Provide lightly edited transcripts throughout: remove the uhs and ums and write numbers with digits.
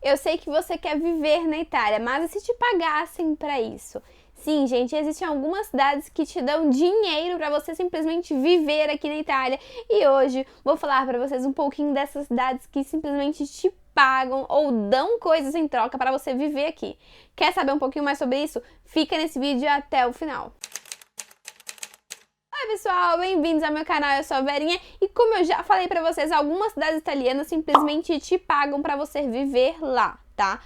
Eu sei que você quer viver na Itália, mas e se te pagassem para isso? Sim, gente, existem algumas cidades que te dão dinheiro para você simplesmente viver aqui na Itália. E hoje vou falar para vocês um pouquinho dessas cidades que simplesmente te pagam ou dão coisas em troca para você viver aqui. Quer saber um pouquinho mais sobre isso? Fica nesse vídeo até o final. Oi pessoal, bem-vindos ao meu canal, eu sou a Verinha e como eu já falei pra vocês, algumas cidades italianas simplesmente te pagam pra você viver lá, tá?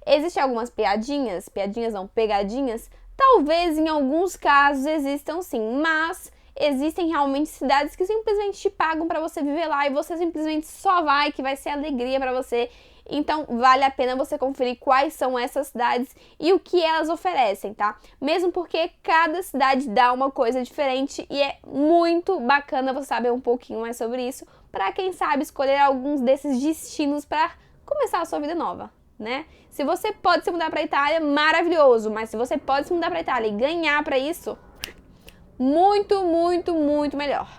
Existem algumas pegadinhas não, pegadinhas, talvez em alguns casos existam sim, mas existem realmente cidades que simplesmente te pagam pra você viver lá e você simplesmente só vai, que vai ser alegria pra você. Então, vale a pena você conferir quais são essas cidades e o que elas oferecem, tá? Mesmo porque cada cidade dá uma coisa diferente e é muito bacana você saber um pouquinho mais sobre isso para quem sabe escolher alguns desses destinos para começar a sua vida nova, né? Se você pode se mudar para a Itália, maravilhoso, mas se você pode se mudar para a Itália e ganhar para isso, muito melhor.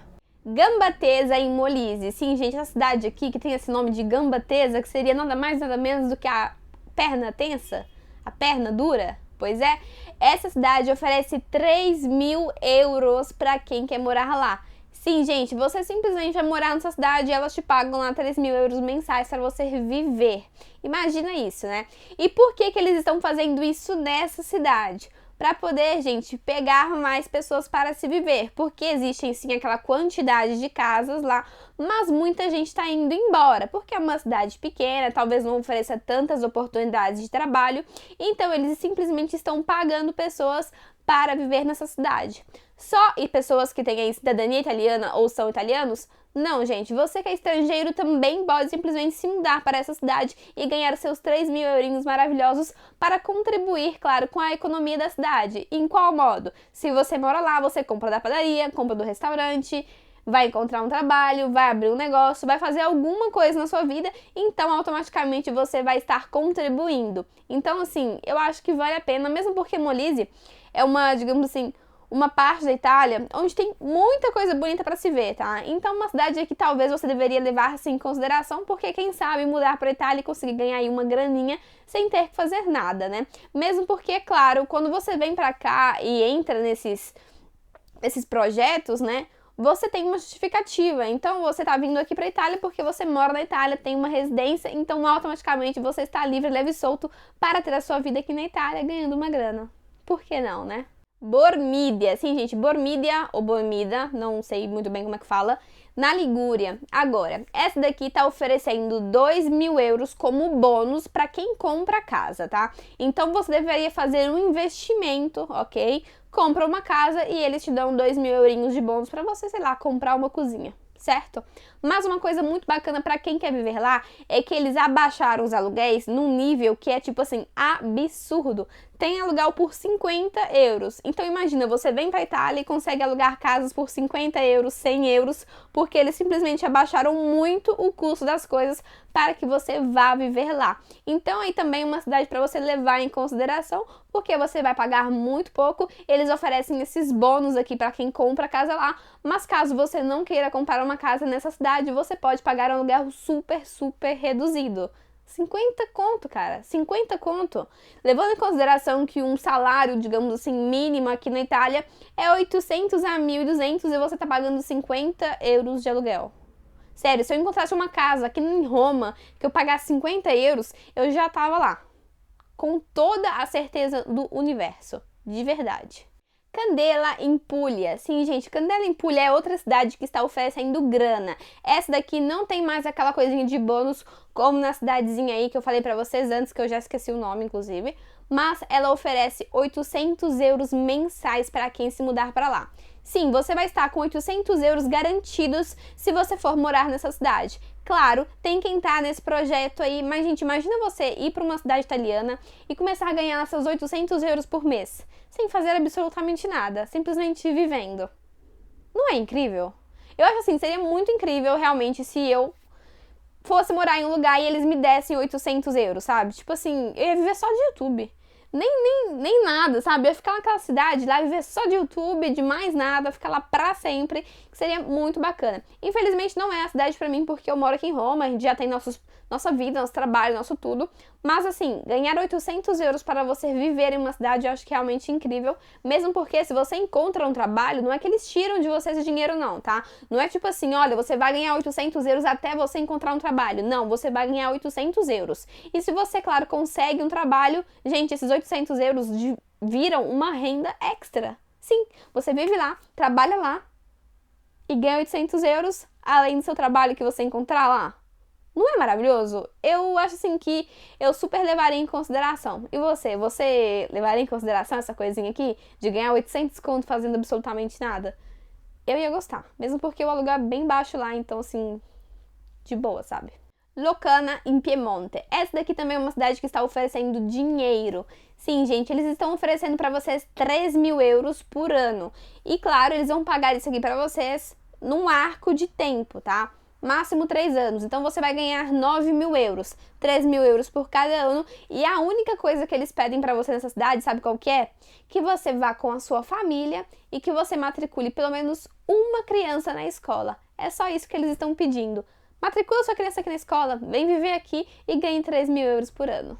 Gambatesa em Molise. Sim, gente, essa cidade aqui que tem esse nome de Gambatesa, que seria nada mais nada menos do que a perna tensa, a perna dura. Pois é, essa cidade oferece 3.000 euros para quem quer morar lá. Sim, gente, você simplesmente vai morar nessa cidade e elas te pagam lá 3.000 euros mensais para você viver. Imagina isso, né? E por que eles estão fazendo isso nessa cidade? Para poder, gente, pegar mais pessoas para se viver, porque existem sim aquela quantidade de casas lá, mas muita gente está indo embora, porque é uma cidade pequena, talvez não ofereça tantas oportunidades de trabalho, então eles simplesmente estão pagando pessoas para viver nessa cidade. Só e pessoas que têm aí cidadania italiana ou são italianos? Não, gente, você que é estrangeiro também pode simplesmente se mudar para essa cidade e ganhar seus 3.000 eurinhos maravilhosos para contribuir, claro, com a economia da cidade. Em qual modo? Se você mora lá, você compra da padaria, compra do restaurante, vai encontrar um trabalho, vai abrir um negócio, vai fazer alguma coisa na sua vida, então automaticamente você vai estar contribuindo. Então, assim, eu acho que vale a pena, mesmo porque Molise é uma, digamos assim, uma parte da Itália onde tem muita coisa bonita para se ver, tá? Então, uma cidade que talvez você deveria levar assim, em consideração, porque quem sabe mudar para a Itália e conseguir ganhar aí uma graninha sem ter que fazer nada, né? Mesmo porque, claro, quando você vem para cá e entra nesses projetos, né? Você tem uma justificativa. Então, você tá vindo aqui para a Itália porque você mora na Itália, tem uma residência, então automaticamente você está livre, leve e solto para ter a sua vida aqui na Itália ganhando uma grana. Por que não, né? Bormídia, sim, gente, Bormídia ou Bormida, não sei muito bem como é que fala, na Ligúria. Agora, essa daqui tá oferecendo 2.000 euros como bônus para quem compra a casa, tá? Então você deveria fazer um investimento, ok? Compra uma casa e eles te dão 2.000 eurinhos de bônus para você, sei lá, comprar uma cozinha, certo? Mas uma coisa muito bacana para quem quer viver lá é que eles abaixaram os aluguéis num nível que é tipo assim, absurdo. Tem aluguel por 50 euros. Então imagina, você vem para a Itália e consegue alugar casas por 50 euros, 100 euros, porque eles simplesmente abaixaram muito o custo das coisas para que você vá viver lá. Então aí também é uma cidade para você levar em consideração, porque você vai pagar muito pouco. Eles oferecem esses bônus aqui para quem compra casa lá, mas caso você não queira comprar uma casa nessa cidade, você pode pagar um aluguel super reduzido. 50 conto, cara, 50 conto. Levando em consideração que um salário, digamos assim, mínimo aqui na Itália é 800 a 1.200 e você tá pagando 50 euros de aluguel. Sério, se eu encontrasse uma casa aqui em Roma que eu pagasse 50 euros, eu já tava lá. Com toda a certeza do universo. De verdade. Candela em Puglia. Sim, gente, Candela em Puglia é outra cidade que está oferecendo grana. Essa daqui não tem mais aquela coisinha de bônus como na cidadezinha aí que eu falei pra vocês antes, que eu já esqueci o nome, inclusive. Mas ela oferece 800 euros mensais para quem se mudar para lá. Sim, você vai estar com 800 euros garantidos se você for morar nessa cidade. Claro, tem quem tá nesse projeto aí, mas gente, imagina você ir para uma cidade italiana e começar a ganhar seus 800 euros por mês, sem fazer absolutamente nada, simplesmente vivendo. Não é incrível? Eu acho assim, seria muito incrível realmente se eu fosse morar em um lugar e eles me dessem 800 euros, sabe? Tipo assim, eu ia viver só de YouTube. Nem nada, sabe? Eu ia ficar naquela cidade lá, viver só de YouTube, de mais nada, ficar lá pra sempre, que seria muito bacana. Infelizmente não é a cidade pra mim, porque eu moro aqui em Roma, a gente já tem nossos nossa vida, nosso trabalho, nosso tudo. Mas assim, ganhar 800 euros para você viver em uma cidade eu acho que é realmente incrível. Mesmo porque se você encontra um trabalho, não é que eles tiram de você esse dinheiro não, tá? Não é tipo assim, olha, você vai ganhar 800 euros até você encontrar um trabalho. Não, você vai ganhar 800 euros. E se você, claro, consegue um trabalho, gente, esses 800 euros viram uma renda extra. Sim, você vive lá, trabalha lá e ganha 800 euros além do seu trabalho que você encontrar lá. Não é maravilhoso? Eu acho assim que eu super levaria em consideração. E você? Você levaria em consideração essa coisinha aqui de ganhar 800 conto fazendo absolutamente nada? Eu ia gostar, mesmo porque o aluguel é bem baixo lá, então assim, de boa, sabe? Locarno, em Piemonte. Essa daqui também é uma cidade que está oferecendo dinheiro. Sim, gente, eles estão oferecendo para vocês 3.000 euros por ano. E claro, eles vão pagar isso aqui para vocês num arco de tempo, tá? Máximo 3 anos. Então você vai ganhar 9.000 euros. 3.000 euros por cada ano. E a única coisa que eles pedem para você nessa cidade, sabe qual que é? Que você vá com a sua família e que você matricule pelo menos uma criança na escola. É só isso que eles estão pedindo. Matricula sua criança aqui na escola, vem viver aqui e ganhe 3.000 euros por ano.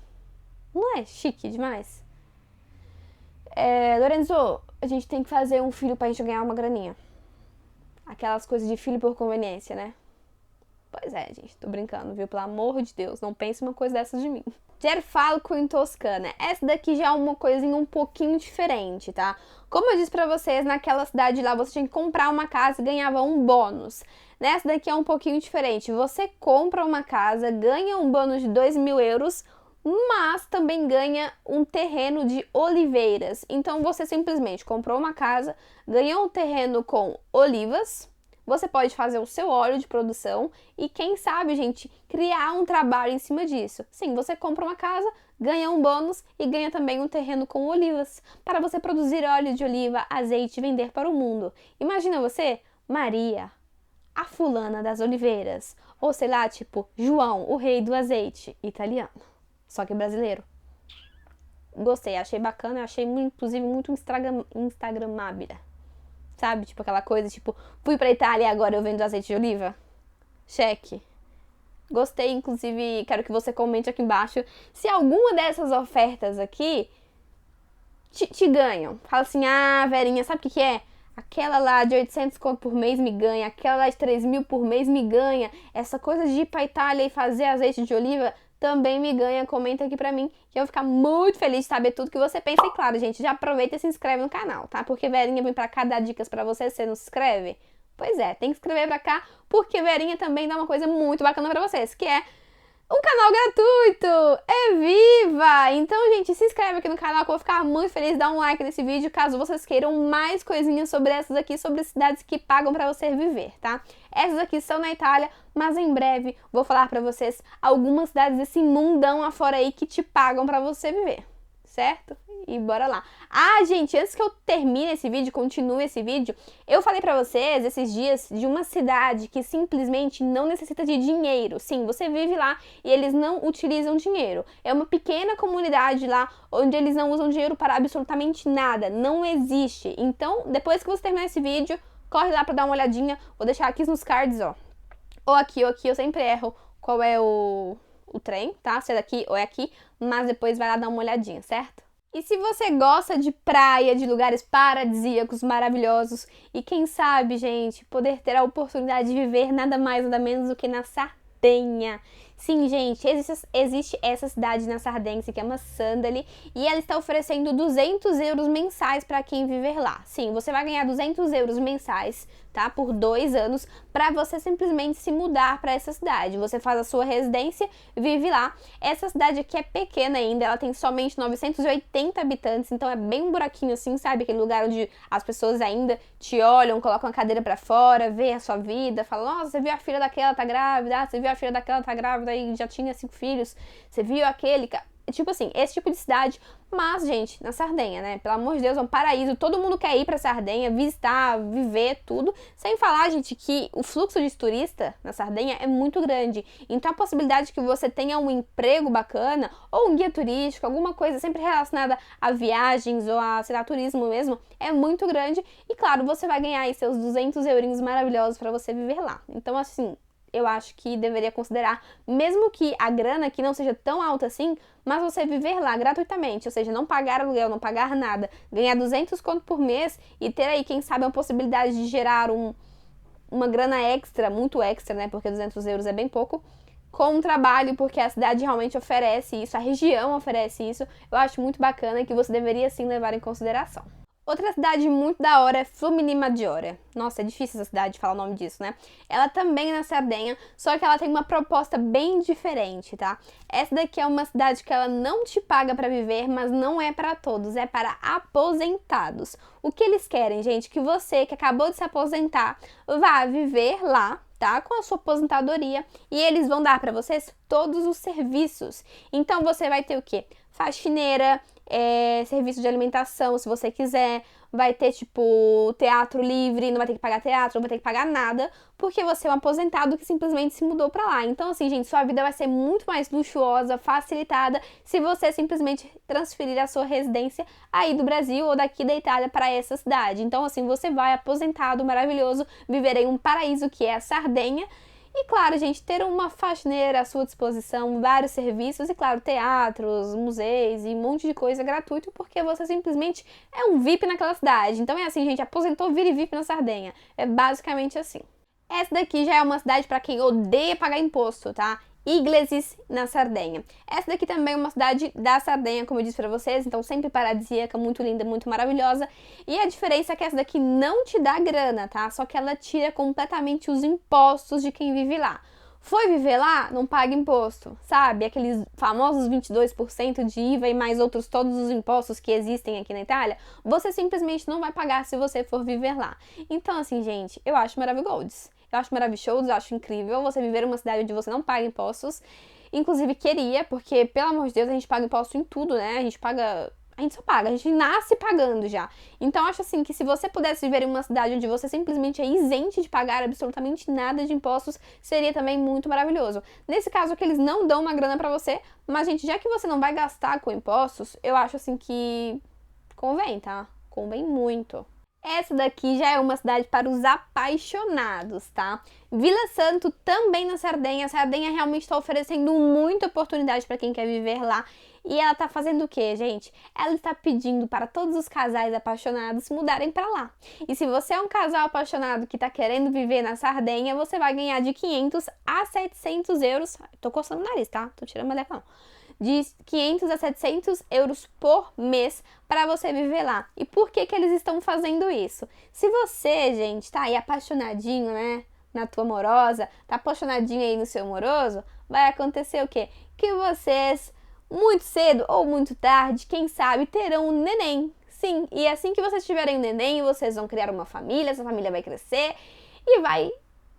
Não é chique demais? Lorenzo, a gente tem que fazer um filho pra gente ganhar uma graninha. Aquelas coisas de filho por conveniência, né? Pois é, gente, tô brincando, viu? Pelo amor de Deus, não pense uma coisa dessas de mim. Gerfalco em Toscana. Essa daqui já é uma coisinha um pouquinho diferente, tá? Como eu disse pra vocês, naquela cidade lá você tinha que comprar uma casa e ganhava um bônus. Nessa daqui é um pouquinho diferente. Você compra uma casa, ganha um bônus de 2.000 euros, mas também ganha um terreno de oliveiras. Então você simplesmente comprou uma casa, ganhou um terreno com olivas. Você pode fazer o seu óleo de produção e, quem sabe, gente, criar um trabalho em cima disso. Sim, você compra uma casa, ganha um bônus e ganha também um terreno com olivas para você produzir óleo de oliva, azeite e vender para o mundo. Imagina você, Maria, a fulana das oliveiras, ou sei lá, tipo, João, o rei do azeite, italiano, só que brasileiro. Gostei, achei bacana, achei inclusive muito instagramável. Sabe? Tipo aquela coisa, tipo, fui pra Itália e agora eu vendo azeite de oliva. Cheque. Gostei, inclusive, quero que você comente aqui embaixo se alguma dessas ofertas aqui te ganham. Fala assim, Verinha, sabe o que é? Aquela lá de 800 conto por mês me ganha, aquela lá de 3.000 por mês me ganha. Essa coisa de ir pra Itália e fazer azeite de oliva também me ganha. Comenta aqui pra mim que eu vou ficar muito feliz de saber tudo que você pensa. E claro, gente, já aproveita e se inscreve no canal, tá? Porque Verinha vem pra cá dar dicas pra você não se inscreve? Pois é, tem que escrever pra cá, porque Verinha também dá uma coisa muito bacana pra vocês, que é um canal gratuito! É viva! Então, gente, se inscreve aqui no canal que eu vou ficar muito feliz. Dá um like nesse vídeo caso vocês queiram mais coisinhas sobre essas aqui, sobre cidades que pagam pra você viver, tá? Essas aqui são na Itália, mas em breve vou falar pra vocês algumas cidades desse mundão afora aí que te pagam pra você viver, certo? E bora lá. Gente, antes que eu termine esse vídeo, continue esse vídeo, eu falei pra vocês esses dias de uma cidade que simplesmente não necessita de dinheiro. Sim, você vive lá e eles não utilizam dinheiro. É uma pequena comunidade lá onde eles não usam dinheiro para absolutamente nada. Não existe. Então, depois que você terminar esse vídeo, corre lá pra dar uma olhadinha. Vou deixar aqui nos cards, ó. Ou aqui, eu sempre erro qual é o trem, tá? Se é daqui ou é aqui, mas depois vai lá dar uma olhadinha, certo? E se você gosta de praia, de lugares paradisíacos, maravilhosos, e quem sabe, gente, poder ter a oportunidade de viver nada mais, nada menos do que na Sardenha. Sim, gente, existe essa cidade na Sardenha, que é uma Sandali, e ela está oferecendo 200 euros mensais para quem viver lá. Sim, você vai ganhar 200 euros mensais, tá? Por 2 anos, para você simplesmente se mudar para essa cidade. Você faz a sua residência, vive lá. Essa cidade aqui é pequena ainda, ela tem somente 980 habitantes, então é bem um buraquinho assim, sabe? Aquele lugar onde as pessoas ainda te olham, colocam a cadeira para fora, vê a sua vida, falam, nossa, você viu a filha daquela, tá grávida? Você viu a filha daquela, tá grávida? E já tinha 5 filhos, você viu aquele, tipo assim, esse tipo de cidade, mas, gente, na Sardenha, né, pelo amor de Deus, é um paraíso, todo mundo quer ir pra Sardenha, visitar, viver, tudo, sem falar, gente, que o fluxo de turista na Sardenha é muito grande, então a possibilidade de que você tenha um emprego bacana, ou um guia turístico, alguma coisa sempre relacionada a viagens, ou a, sei lá, turismo mesmo, é muito grande, e claro, você vai ganhar aí seus 200 eurinhos maravilhosos pra você viver lá, então, assim, eu acho que deveria considerar, mesmo que a grana aqui não seja tão alta assim, mas você viver lá gratuitamente, ou seja, não pagar aluguel, não pagar nada, ganhar 200 conto por mês e ter aí, quem sabe, uma possibilidade de gerar uma grana extra, muito extra, né, porque 200 euros é bem pouco, com um trabalho, porque a cidade realmente oferece isso, a região oferece isso, eu acho muito bacana e que você deveria sim levar em consideração. Outra cidade muito da hora é Flumini Maggiore. Nossa, é difícil essa cidade falar o nome disso, né? Ela também é na Sardenha, só que ela tem uma proposta bem diferente, tá? Essa daqui é uma cidade que ela não te paga para viver, mas não é para todos, é para aposentados. O que eles querem, gente? Que você que acabou de se aposentar vá viver lá, tá? Com a sua aposentadoria e eles vão dar para vocês todos os serviços. Então você vai ter o quê? Faxineira, serviço de alimentação, se você quiser, vai ter tipo teatro livre, não vai ter que pagar teatro, não vai ter que pagar nada, porque você é um aposentado que simplesmente se mudou pra lá. Então assim, gente, sua vida vai ser muito mais luxuosa, facilitada, se você simplesmente transferir a sua residência aí do Brasil ou daqui da Itália para essa cidade. Então assim, você vai aposentado, maravilhoso, viver em um paraíso que é a Sardenha. E claro, gente, ter uma faxineira à sua disposição, vários serviços e claro, teatros, museus e um monte de coisa gratuito, porque você simplesmente é um VIP naquela cidade. Então é assim, gente, aposentou, vire VIP na Sardenha. É basicamente assim. Essa daqui já é uma cidade para quem odeia pagar imposto, tá? Igleses, na Sardenha. Essa daqui também é uma cidade da Sardenha, como eu disse pra vocês, então sempre paradisíaca, muito linda, muito maravilhosa. E a diferença é que essa daqui não te dá grana, tá? Só que ela tira completamente os impostos de quem vive lá. Foi viver lá, não paga imposto, sabe? Aqueles famosos 22% de IVA e mais outros todos os impostos que existem aqui na Itália, você simplesmente não vai pagar se você for viver lá. Então, assim, gente, eu acho maravilhoso. Eu acho maravilhoso, eu acho incrível você viver em uma cidade onde você não paga impostos. Inclusive, queria, porque, pelo amor de Deus, a gente paga imposto em tudo, né? A gente só paga, a gente nasce pagando já. Então, acho assim que se você pudesse viver em uma cidade onde você simplesmente é isente de pagar absolutamente nada de impostos, seria também muito maravilhoso. Nesse caso que eles não dão uma grana pra você, mas, gente, já que você não vai gastar com impostos, eu acho assim que convém, tá? Convém muito. Essa daqui já é uma cidade para os apaixonados, tá? Vila Santo, também na Sardenha. A Sardenha realmente está oferecendo muita oportunidade para quem quer viver lá. E ela tá fazendo o quê, gente? Ela está pedindo para todos os casais apaixonados mudarem para lá. E se você é um casal apaixonado que tá querendo viver na Sardenha, você vai ganhar de 500 a 700 euros. Tô coçando o nariz, tá? Tô tirando a meleca não. De 500 a 700 euros por mês para você viver lá. E por que que eles estão fazendo isso? Se você, gente, tá aí apaixonadinho, né, na tua amorosa, tá apaixonadinho aí no seu amoroso, vai acontecer o quê? Que vocês, muito cedo ou muito tarde, quem sabe, terão um neném. Sim, e assim que vocês tiverem um neném, vocês vão criar uma família, essa família vai crescer e vai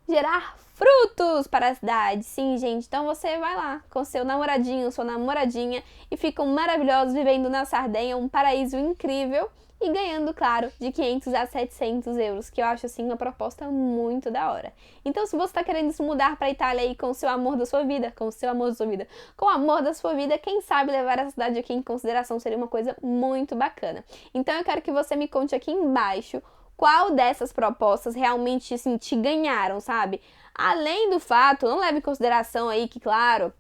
gerar frutos para a cidade. Sim, gente, então você vai lá com seu namoradinho, sua namoradinha e ficam maravilhosos vivendo na Sardenha, um paraíso incrível e ganhando, claro, de 500 a 700 euros, que eu acho, assim, uma proposta muito da hora. Então, se você está querendo se mudar para a Itália aí com o seu amor da sua vida, com o amor da sua vida, quem sabe levar essa cidade aqui em consideração seria uma coisa muito bacana. Então, eu quero que você me conte aqui embaixo qual dessas propostas realmente, assim, te ganharam, sabe? Além do fato, não leve em consideração aí que, claro,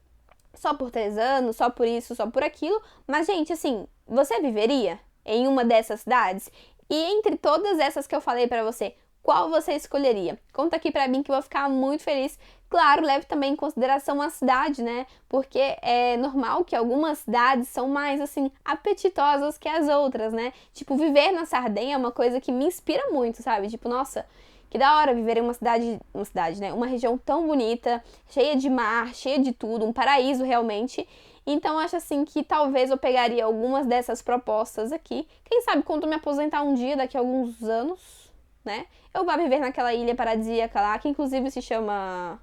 só por 3 anos, só por isso, só por aquilo, mas, gente, assim, você viveria em uma dessas cidades? E entre todas essas que eu falei pra você, qual você escolheria? Conta aqui pra mim que eu vou ficar muito feliz. Claro, leve também em consideração a cidade, né? Porque é normal que algumas cidades são mais, assim, apetitosas que as outras, né? Tipo, viver na Sardenha é uma coisa que me inspira muito, sabe? Tipo, nossa, que da hora viver em uma cidade, né? Uma região tão bonita, cheia de mar, cheia de tudo, um paraíso realmente. Então, acho assim que talvez eu pegaria algumas dessas propostas aqui. Quem sabe quando eu me aposentar um dia, daqui a alguns anos, né? Eu vou viver naquela ilha paradisíaca lá, que inclusive se chama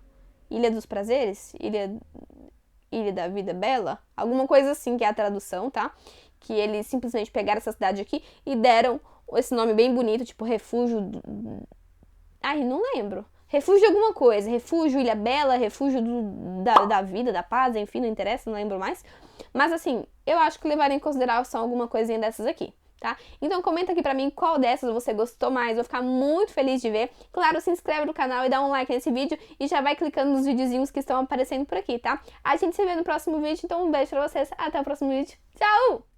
Ilha dos Prazeres, Ilha da Vida Bela, alguma coisa assim que é a tradução, tá? Que eles simplesmente pegaram essa cidade aqui e deram esse nome bem bonito, tipo refúgio. Ai, não lembro. Refúgio de alguma coisa. Refúgio Ilha Bela, refúgio da vida, da paz, enfim, não interessa, não lembro mais. Mas assim, eu acho que levaria em consideração alguma coisinha dessas aqui. tá? Então comenta aqui pra mim qual dessas você gostou mais, vou ficar muito feliz de ver. Claro, se inscreve no canal e dá um like nesse vídeo e já vai clicando nos videozinhos que estão aparecendo por aqui, tá? A gente se vê no próximo vídeo, então um beijo pra vocês, até o próximo vídeo. Tchau!